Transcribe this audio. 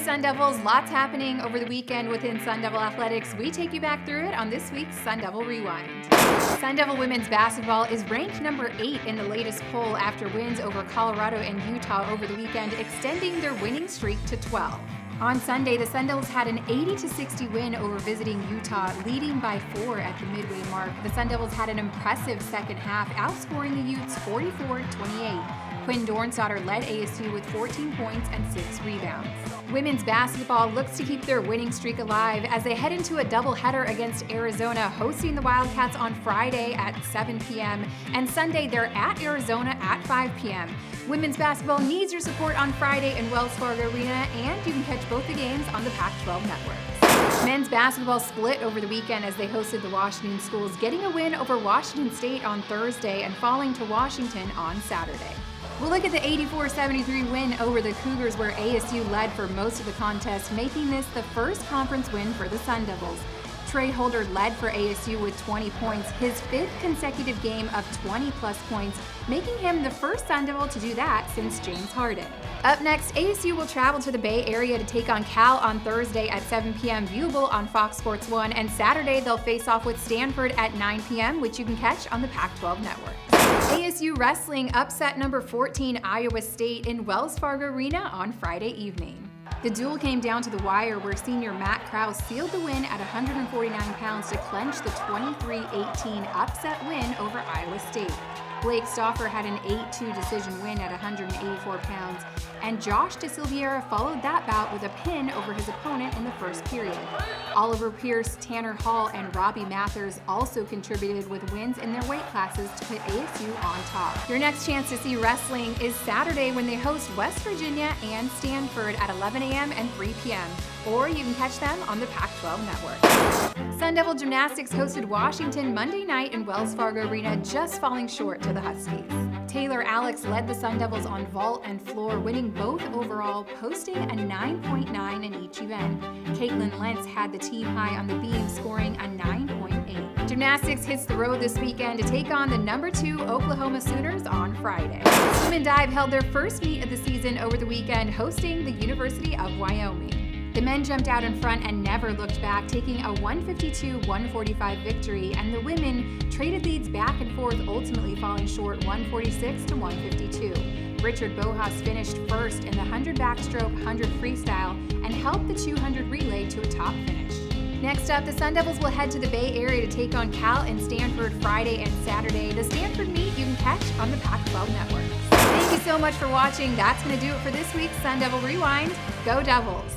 Sun Devils, lots happening over the weekend within Sun Devil Athletics. We take you back through it on this week's Sun Devil Rewind. Sun Devil women's basketball is ranked number 8 in the latest poll after wins over Colorado and Utah over the weekend, extending their winning streak to 12. On Sunday, the Sun Devils had an 80-60 win over visiting Utah, leading by 4 at the midway mark. The Sun Devils had an impressive second half, outscoring the Utes 44-28. Quinn Dornsdottir led ASU with 14 points and 6 rebounds. Women's basketball looks to keep their winning streak alive as they head into a doubleheader against Arizona, hosting the Wildcats on Friday at 7 p.m. and Sunday they're at Arizona at 5 p.m. Women's basketball needs your support on Friday in Wells Fargo Arena, and you can catch both the games on the Pac-12 networks. Men's basketball split over the weekend as they hosted the Washington Schools, getting a win over Washington State on Thursday and falling to Washington on Saturday. We'll look at the 84-73 win over the Cougars, where ASU led for most of the contest, making this the first conference win for the Sun Devils. Trey Holder led for ASU with 20 points, his 5th consecutive game of 20-plus points, making him the first Sun Devil to do that since James Harden. Up next, ASU will travel to the Bay Area to take on Cal on Thursday at 7 p.m. viewable on Fox Sports 1, and Saturday they'll face off with Stanford at 9 p.m., which you can catch on the Pac-12 network. ASU wrestling upset number 14 Iowa State in Wells Fargo Arena on Friday evening. The duel came down to the wire, where senior Matt Krause sealed the win at 149 pounds to clinch the 23-18 upset win over Iowa State. Blake Stauffer had an 8-2 decision win at 184 pounds, and Josh DeSilveira followed that bout with a pin over his opponent in the first period. Oliver Pierce, Tanner Hall, and Robbie Mathers also contributed with wins in their weight classes to put ASU on top. Your next chance to see wrestling is Saturday when they host West Virginia and Stanford at 11 a.m. and 3 p.m., or you can catch them on the Pac-12 network. Sun Devil Gymnastics hosted Washington Monday night in Wells Fargo Arena, just falling short to the Huskies. Taylor Alex led the Sun Devils on vault and floor, winning both overall, posting a 9.9 in each event. Caitlin Lentz had the team high on the beam, scoring a 9.8. Gymnastics hits the road this weekend to take on the number 2 Oklahoma Sooners on Friday. Swim and Dive held their first meet of the season over the weekend, hosting the University of Wyoming. The men jumped out in front and never looked back, taking a 152-145 victory, and the women traded leads back and forth, ultimately falling short 146-152. Richard Bojas finished first in the 100 backstroke, 100 freestyle, and helped the 200 relay to a top finish. Next up, the Sun Devils will head to the Bay Area to take on Cal and Stanford Friday and Saturday. The Stanford meet you can catch on the Pac-12 network. Thank you so much for watching. That's going to do it for this week's Sun Devil Rewind. Go Devils!